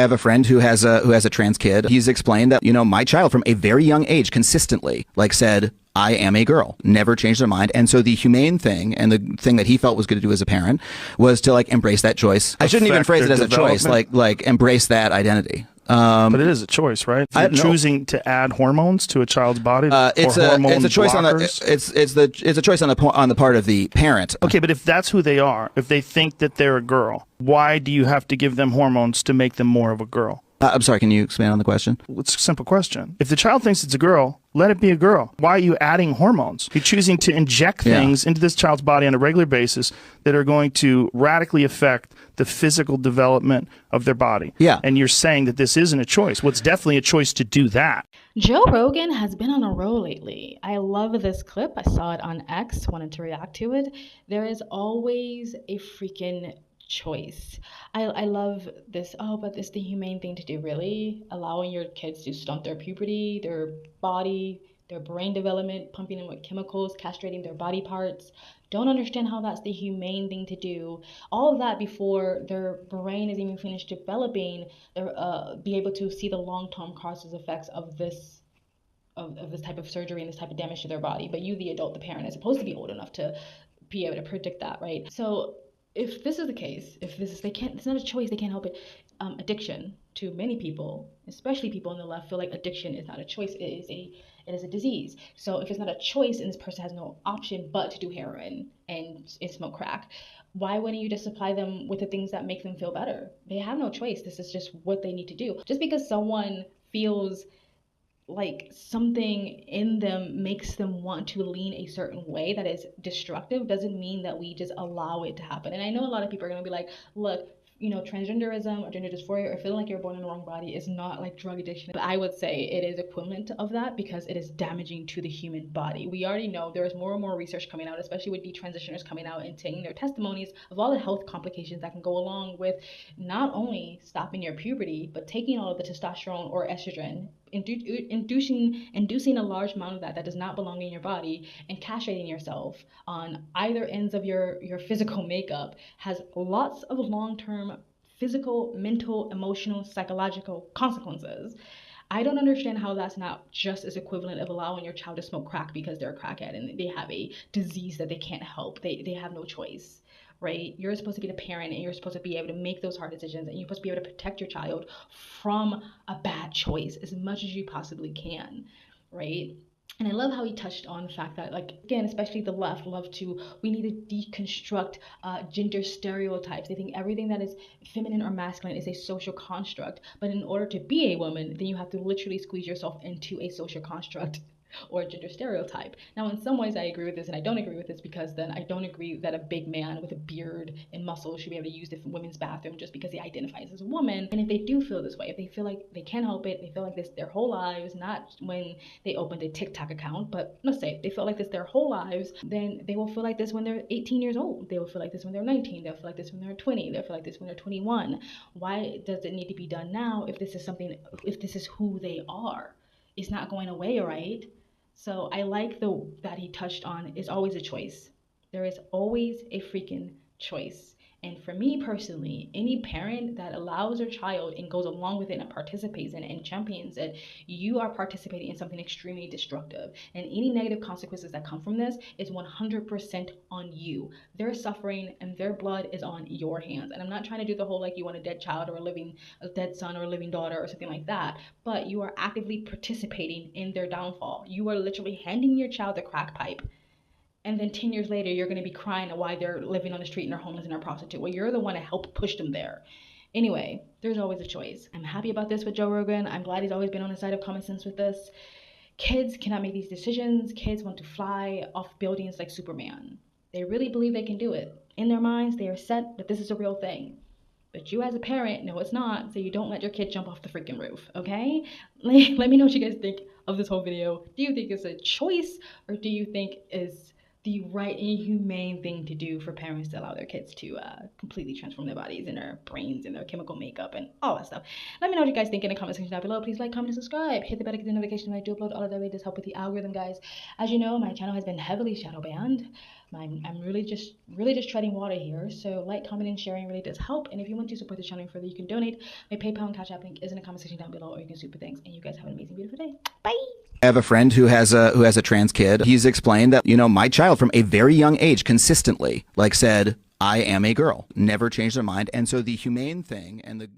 have a friend who has a trans kid. He's explained that, my child from a very young age consistently said, I am a girl, never changed their mind. And so the humane thing and the thing that he felt was good to do as a parent was to embrace that choice. I shouldn't even phrase it as a choice, embrace that identity. But it is a choice, right? You're choosing to add hormones to a child's body. It's a choice it's a choice on the part of the parent. Okay, but if that's who they are, if they think that they're a girl, why do you have to give them hormones to make them more of a girl? I'm sorry, can you expand on the question? It's a simple question. If the child thinks it's a girl, let it be a girl. Why are you adding hormones? You're choosing to inject things into this child's body on a regular basis that are going to radically affect the physical development of their body. Yeah. And you're saying that this isn't a choice. Well, it's definitely a choice to do that. Joe Rogan has been on a roll lately. I love this clip. I saw it on X, wanted to react to it. There is always a freaking choice. I love this, but it's the humane thing to do, really? Allowing your kids to stunt their puberty, their body, their brain development, pumping them with chemicals, castrating their body parts. Don't understand how that's the humane thing to do. All of that before their brain is even finished developing, be able to see the long-term causes effects of this type of surgery and this type of damage to their body. But you, the adult, the parent, is supposed to be old enough to be able to predict that, right? So if this is the case, it's not a choice, they can't help it. Addiction, to many people, especially people on the left, feel like addiction is not a choice, it is a disease. So if it's not a choice and this person has no option but to do heroin and smoke crack, why wouldn't you just supply them with the things that make them feel better? They have no choice. This is just what they need to do. Just because someone feels like something in them makes them want to lean a certain way that is destructive doesn't mean that we just allow it to happen. And I know a lot of people are going to be like, look, transgenderism or gender dysphoria or feeling like you're born in the wrong body is not like drug addiction. But I would say it is equivalent of that because it is damaging to the human body. We already know there is more and more research coming out, especially with detransitioners coming out and taking their testimonies of all the health complications that can go along with not only stopping your puberty, but taking all of the testosterone or estrogen, inducing a large amount of that does not belong in your body, and castrating yourself on either ends of your physical makeup has lots of long-term physical, mental, emotional, psychological consequences. I don't understand how that's not just as equivalent of allowing your child to smoke crack because they're a crackhead and they have a disease that they can't help. They have no choice. Right? You're supposed to be the parent and you're supposed to be able to make those hard decisions and you're supposed to be able to protect your child from a bad choice as much as you possibly can, right? And I love how he touched on the fact that, again, especially the left we need to deconstruct gender stereotypes. They think everything that is feminine or masculine is a social construct. But in order to be a woman, then you have to literally squeeze yourself into a social construct or gender stereotype. Now, in some ways, I agree with this, and I don't agree with this because then I don't agree that a big man with a beard and muscles should be able to use the women's bathroom just because he identifies as a woman. And if they do feel this way, if they feel like they can't help it, they feel like this their whole lives, not when they opened a TikTok account, but let's say they feel like this their whole lives, then they will feel like this when they're 18 years old. They will feel like this when they're 19. They'll feel like this when they're 20. They'll feel like this when they're 21. Why does it need to be done now if this is who they are? It's not going away, right? So I like that he touched on is always a choice. There is always a freaking choice. And for me personally, any parent that allows their child and goes along with it and participates in it and champions it, you are participating in something extremely destructive. And any negative consequences that come from this is 100% on you. Their suffering and their blood is on your hands. And I'm not trying to do the whole you want a dead child or a dead son or a living daughter or something like that, but you are actively participating in their downfall. You are literally handing your child the crack pipe. And then 10 years later, you're going to be crying at why they're living on the street and they're homeless and they're prostitute. Well, you're the one to help push them there. Anyway, there's always a choice. I'm happy about this with Joe Rogan. I'm glad he's always been on the side of common sense with this. Kids cannot make these decisions. Kids want to fly off buildings like Superman. They really believe they can do it. In their minds, they are set that this is a real thing. But you as a parent know it's not, so you don't let your kid jump off the freaking roof, okay? Let me know what you guys think of this whole video. Do you think it's a choice, or do you think it's the right and humane thing to do for parents to allow their kids to completely transform their bodies and their brains and their chemical makeup and all that stuff? Let me know what you guys think in the comment section down below. Please like, comment, and subscribe. Hit the bell to get the notification when I do upload. All of that way does help with the algorithm, guys. As you know, my channel has been heavily shadow banned. I'm really just treading water here. So like, comment, and sharing really does help. And if you want to support the channel further, you can donate. My PayPal and Cash App link is in the comment section down below, or you can super thanks. And you guys have an amazing, beautiful day. Bye. I have a friend who has a trans kid. He's explained that, my child from a very young age consistently said, I am a girl, never changed their mind. And so the humane thing and the